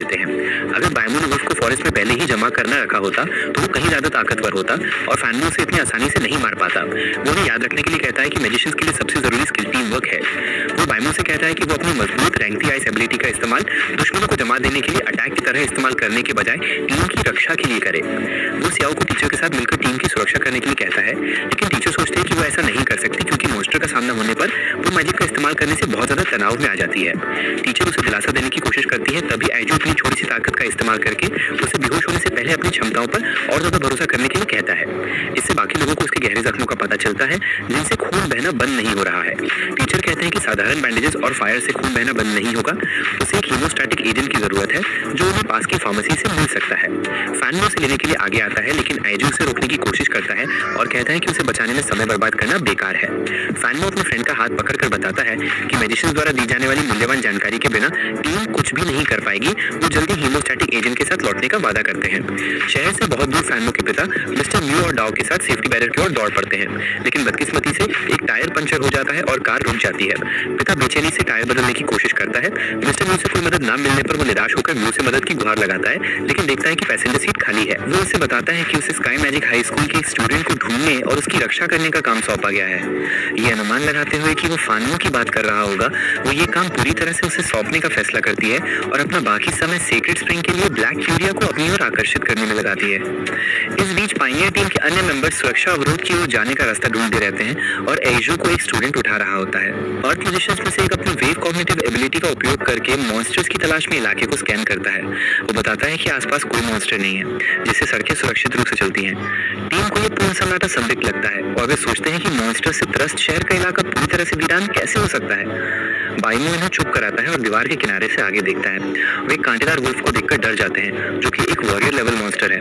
देते हैं। अगर बायमू ने वुल्फ को फॉरेस्ट में पहले ही जमा करना रखा होता तो वो कहीं ज्यादा ताकतवर होता और फैनमो उसे इतनी आसानी से नहीं मार पाता। वो उन्हें याद रखने के लिए कहता है कि मैजिशियंस के लिए सबसे जरूरी स्किल टीम वर्क है। वो बायमू से कहता है कि वो अपनी मजबूत रैंकती आइस एबिलिटी का इस्तेमाल दुश्मनों को जमा देने के लिए अटैक की तरह इस्तेमाल करने के बजाय टीम की रक्षा के लिए करे। वो सियाओ को टीचर के साथ मिलकर टीम की सुरक्षा करने के लिए कहता है, लेकिन टीचर सोचते हैं कि वो ऐसा नहीं कर सकती क्योंकि मॉन्स्टर का सामना होने पर वो मैजिक का इस्तेमाल करने से बहुत ज्यादा तनाव में आ जाती है। टीचर उसे दिलासा देने की कोशिश करती है, तभी आइजू अपनी छोटी सी ताकत का इस्तेमाल करके उसे बेहोश होने से पहले अपनी क्षमताओं पर और ज्यादा भरोसा करने के लिए कहता है। इससे बाकी लोगों को उसके गहरे जख्मों का पता चलता है जिनसे खून बहना बंद नहीं हो रहा है। टीचर कहते हैं कि साधारण बैंडेजेस और फायर से खून बहना बंद नहीं होगा, उसे एक हीमोस्टैटिक एजेंट की जरूरत है जो उन्हें पास की फार्मेसी से मिल सकता है। फैनमो से लेने के लिए आगे आता है, लेकिन आइजू उसे रोकने की कोशिश करता है और कहता है कि उसे बचाने में समय बर्बाद करना बेकार है। फैनमो अपने फ्रेंड का हाथ पकड़कर बताता है कि मैजिशियंस द्वारा दी जाने वाली मूल्यवान जानकारी के बिना टीम कुछ भी नहीं कर पाएगी। वो जल्दी हीमोस्टैटिक एजेंट के साथ लौटने का वादा करते हैं। शहर से बहुत दूर फैनमो के पिता मिस्टर म्यू और डाओ के साथ सेफ्टी बैरियर की ओर दौड़ पड़ते हैं, लेकिन बदकिस्मती से एक टायर पंचर हो जाता है और कार रुक जाती है। पिता बेचैनी से टायर बदलने की कोशिश करता है। मिस्टर म्यू से कोई मदद न मिलने पर वो निराश होकर म्यू से मदद की गुहार लगाता है, लेकिन देखता है कि पैसेंजर सीट खाली है। वो उसे बताता है कि उसे स्काई मैजिक हाई स्कूल के एक स्टूडेंट को ढूंढने और उसकी रक्षा करने का काम सौंपा गया है। ये अनुमान लगाते हुए कि वो फानमो की बात कर रहा होगा, वो ये काम पूरी तरह से उसे सौंपने का फैसला करती है और अपना बाकी समय सीक्रेट स्प्रिंग के लिए ब्लैक क्यूरिया को अपनी ओर आकर्षित करने में लगाती है। इस बीच पायनियर टीम के अन्य मेंबर सुरक्षा अवरोध की ओर जाने का रास्ता ढूंढते रहते हैं और एजू को एक स्टूडेंट उठा रहा होता है। अर्थ म्यूजिशियंस में से एक अपनी वेव कॉग्निटिव एबिलिटी का उपयोग करके मॉन्स्टर्स की तलाश में इलाके को स्कैन करता है। वो बताता है कि आसपास कोई मॉन्स्टर नहीं है, जिससे सड़कें सुरक्षित रूप से चलती हैं। टीम को ये पूर्ण सन्नाटा संदिग्ध लगता है और वे सोचते हैं कि मॉन्स्टर से त्रस्त शहर का इलाका पूरी तरह से वीरान कैसे हो सकता है। बायमू इन्हें चुप कराता है और दीवार के किनारे से आगे देखता है। वे एक कांटेदार वुल्फ को देखकर डर जाते हैं, जो कि एक वॉरियर लेवल मॉन्स्टर है।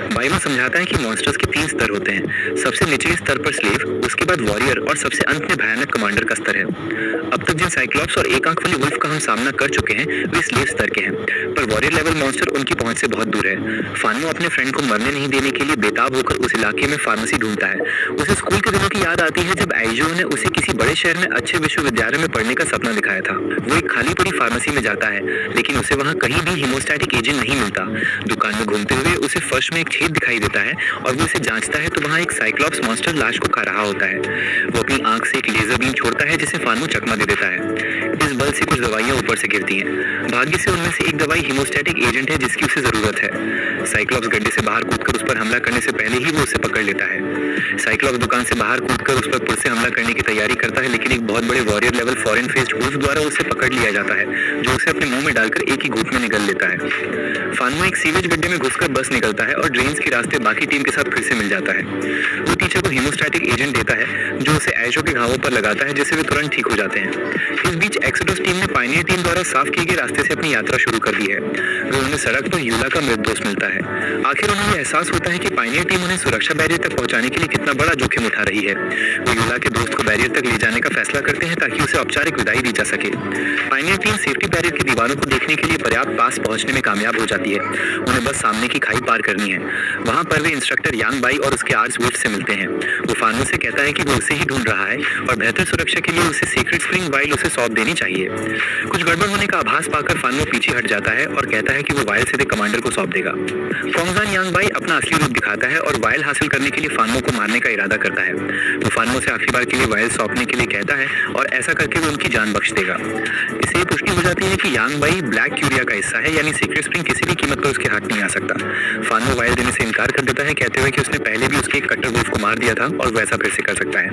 बायमू समझाता है कि मॉन्स्टर्स के 3 स्तर होते हैं। सबसे निचले स्तर पर स्लेव, उसके बाद वॉरियर और सबसे अंत में भयानक कमांडर का स्तर है। अब तक जिन साइक्लॉप्स और एक आंख वाली वुल्फ का हम सामना कर चुके हैं वे स्लेव स्तर के हैं, पर वॉरियर लेवल मॉन्स्टर उनकी पहुंच से बहुत दूर है। फानमो अपने फ्रेंड को मरने नहीं देने के लिए बेताब होकर उस इलाके में फार्मेसी ढूंढता है। उसे स्कूल के दिनों की याद आती है जब आइजो ने उसे किसी बड़े शहर में अच्छे विश्वविद्यालय में पढ़ने का सपना दिखाया था। वो एक खाली पड़ी फार्मेसी में जाता है, लेकिन उसे वहाँ कहीं भी हीमोस्टैटिक एजेंट नहीं मिलता। दुकान में घूमते हुए उसे फर्श में एक छेद दिखाई देता है और वो इसे जांचता है तो वहाँ एक साइक्लॉप्स मॉन्स्टर लाश को खा रहा होता है। वो अपनी आंख से एक लेजर बीम छोड़ता है जिसे फानमो चकमा दे देता है। इस बल से कुछ दवाइयां ऊपर से गिरती हैं। भाग्य से उनमें से एक दवाई हीमोस्टैटिक एजेंट है जिसकी उसे जरूरत है। साइक्लॉप्स गड्ढे से बाहर कूदकर उस पर हमला करने से पहले ही वो उसे पकड़ लेता है। साइक्लॉप्स दुकान से बाहर कूदकर उस पर पुल से हमला करने की तैयारी करता है, लेकिन एक बहुत बड़े warrior level foreign faced wolf द्वारा उसे पकड़ लिया जाता है, जो उसे अपने मुंह में डालकर एक ही घूंट में निगल लेता है। फानमो एक सीवेज गड्ढे में घुसकर बस निकलता है और ड्रेन्स के रास्ते बाकी टीम के साथ फिर से मिल जाता है। वो टीचर को हीमोस्टैटिक एजेंट देता है जो उसे एजो के घावों पर लगाता है, जिससे वे तुरंत ठीक हो जाते हैं। इस बीच एक्सोडस टीम ने पायनियर टीम द्वारा साफ किए गए रास्ते से अपनी यात्रा शुरू कर दी है। वे उन्हें सड़क पर यूला का मृत दोस्त मिलता है। आखिर उन्हें यह एहसास होता है कि पायनियर टीम उन्हें सुरक्षा बैरियर तक पहुंचाने के लिए कितना बड़ा जोखिम उठा रही है। वो यूला के दोस्त को बैरियर तक ले जाने का फैसला करते हैं ताकि उसे औपचारिक विदाई दी जा सके। पायनियर टीम सेफ्टी बैरियर की दीवारों को देखने के लिए पर्याप्त पास पहुंचने में कामयाब हो जाती है। उन्हें बस सामने की खाई पार करनी है। वहां पर वे इंस्ट्रक्टर यांग बाई और उसके आर्च वुल्फ से मिलते हैं। वो फानमो से कहता है कि वो उसे ही ढूंढ रहा है और बेहतर सुरक्षा के लिए उसे सीक्रेट स्प्रिंग वाइल उसे सौंप देनी चाहिए। कुछ गड़बड़ होने का आभास पाकर फानमो पीछे हट जाता है और कहता है कि वो वाइल सीधे कमांडर को सौंप देगा। कोंगजान यांग बाई अपना असली रूप दिखाता है और वाइल हासिल करने के लिए फानमो को मारने का इरादा करता है। वो फानमो से आखिरी बार के लिए वाइल सौंपने के लिए कहता है और ऐसा करके वो उनकी जान बख्श देगा। इससे ये पुष्टि हो जाती है कि यांग बाई ब्लैक क्यूरिया का हिस्सा है, यानी सीक्रेट स्प्रिंग किसी भी कीमत पर उसके हाथ नहीं आ सकता। फानमो वाइल देने से इनकार कर देता है, कहते हुए कि उसने पहले भी उसके एक कट्टर वुल्फ को मार दिया था और वैसा फिर से कर सकता है।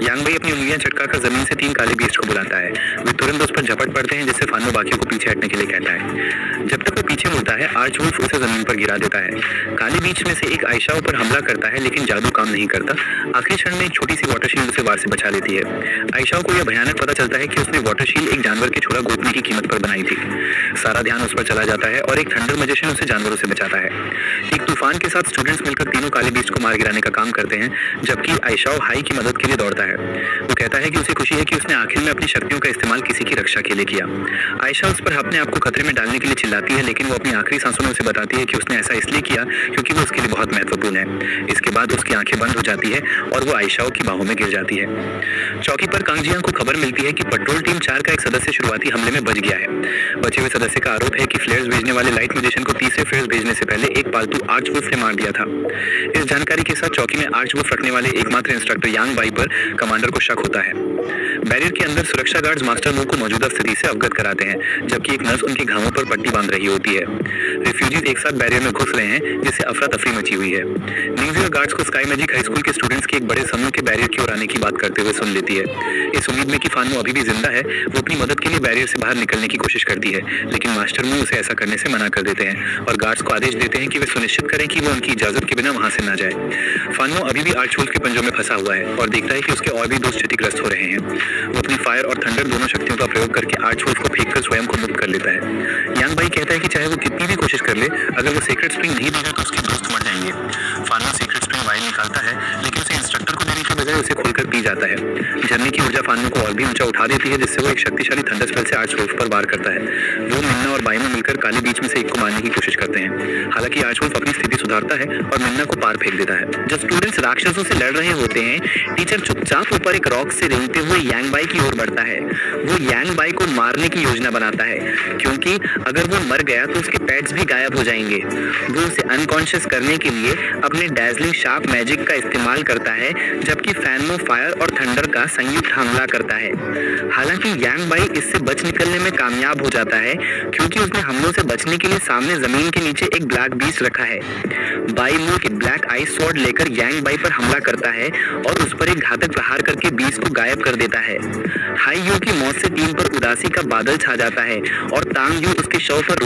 यांग बाई अपनी उंगलियां चटकाकर जमीन से 3 काले बीस्ट को बुलाता है। वे तुरंत उस पर झपट पड़ते हैं, जिससे फानमो बाकियों को पीछे हटने के लिए कहता है। जब तक वो पीछे मुड़ता है आर्च वुल्फ उसे जमीन पर गिरा देता है। काले बीच में से एक आयशाओं पर हमला करता है, लेकिन जादू काम नहीं करता। आखिरी क्षण में एक छोटी सी वाटर शील्ड उसे वार से बचा लेती है। आयशाओं को यह भयानक पता चलता है कि उसने वाटर शील्ड एक जानवर के छोड़ा गोपनी की कीमत पर बनाई थी। सारा ध्यान उस पर चला जाता है और एक थंडर मैजिशियन उसे जानवरों से बचाता है। एक तूफान के साथ स्टूडेंट्स मिलकर तीनों काले बीस्ट को मार गिराने का काम करते हैं, जबकि आयशाओ हाई की मदद के लिए दौड़ता है। वो कहता है कि उसे खुशी है कि उसने आखिर में अपनी शक्तियों का इस्तेमाल किसी की रक्षा के लिए किया। आयशा उस पर अपने आप को खतरे में डालने के लिए चिल्लाती है, लेकिन वो अपनी आखिरी सांसों में उसे बताती है कि उसने ऐसा इसलिए किया क्योंकि वो उसके लिए बहुत महत्वपूर्ण है। इसके बाद उसकी आंखें बंद हो जाती है और वो आयशाओ की बाहों में गिर जाती है। चौकी पर कांग जियांग को खबर मिलती है कि पेट्रोल टीम 4 का एक सदस्य शुरुआती हमले में बच गया है। बचे हुए सदस्य का आरोप है कि फ्लेयर्स भेजने वाले लाइट मैजिशियन को तीसरे फ्लेयर्स भेजने से पहले एक पालतू आर्च वुल्फ ने मार दिया था। इस जानकारी के साथ चौकी में आर्च वुल्फ रखने वाले एकमात्र इंस्ट्रक्टर यांग बाई पर कमांडर को शक होता है। बैरियर के अंदर सुरक्षा गार्ड्स मास्टर मू को मौजूदा स्थिति से अवगत कराते हैं, जबकि एक नर्स उनके घावों पर पट्टी बांध रही होती है। रिफ्यूजीज एक साथ बैरियर में घुस रहे हैं, जिससे अफरा तफरी मची हुई है। न्यूजीलैंड गार्ड्स को स्काई मैजिक हाई स्कूल के स्टूडेंट्स के एक बड़े समूह के बैरियर की ओर आने की बात करते हुए सुन लेती है। इस उम्मीद में कि फानमू अभी भी जिंदा है, वो अपनी मदद के लिए बैरियर से बाहर निकलने की कोशिश करती है, लेकिन मास्टर मू उसे ऐसा करने से मना कर देते हैं और गार्ड्स को आदेश देते हैं कि वे सुनिश्चित करें कि वो उनकी इजाजत के बिना वहां से ना जाए। फानमू अभी भी आर्च वुल्फ के पंजों में फंसा हुआ है और देखता है कि उसके और भी दोस्त क्षतिग्रस्त हो रहे हैं। वो अपनी फायर और थंडर दोनों शक्तियों का प्रयोग करके आर्च वुल्फ को फेंककर स्वयं को मुक्त कर लेता है। यांग बाई कहता है कि चाहे वो कितनी भी कोशिश कर ले, अगर वो सीक्रेट स्प्रिंग नहीं देगा तो उसके दोस्त मर जाएंगे। फानमू सीक्रेट स्प्रिंग बाहर निकालता है, लेकिन उसे इंस्ट्रक्टर को देने के बजाय उसे खोलकर पी जाता है। झरने की ऊर्जा फानमू को और भी ऊंचा उठा देती है, जिससे वो एक शक्तिशाली थंडर स्पेल से आर्च वुल्फ पर वार करता है। वो मिन्ना और बाई में मिलकर काले बीच में से एक को मारने की कोशिश करते हैं। हालांकि आर्च वुल्फ अपनी स्थिति सुधारता है और मिन्ना को पार फेंक देता है। जब स्टूडेंट्स राक्षसों से लड़ रहे होते हैं, टीचर चुपचाप ऊपर एक रॉक से रेंगते हुए यांग बाई की ओर बढ़ता है। वो यांग बाई को मारने की योजना बनाता है, क्योंकि अगर वो मर गया तो उसके पैड्स भी गायब हो जाएंगे। वो उसे अनकॉन्शियस करने के लिए अपने डैजलिंग शार्प मैजिक का इस्तेमाल करता है, जबकि फैनमो फायर और थंडर का संयुक्त हमला करता है। हालांकि यांग बाई इससे बच निकलने में कामयाब हो जाता है, क्योंकि उसने हमलों से बचने के लिए सामने जमीन के नीचे एक ब्लैक बीस्ट रखा है। बाई मू के ब्लैक आइस स्वॉर्ड लेकर यांग बाई पर हमला करता है और उस पर एक घातक प्रहार करके बीस्ट को गायब कर देता है। हाई यू की मौत से टीम पर उदासी का बादल छा जाता है और तांग यू उसके शव पर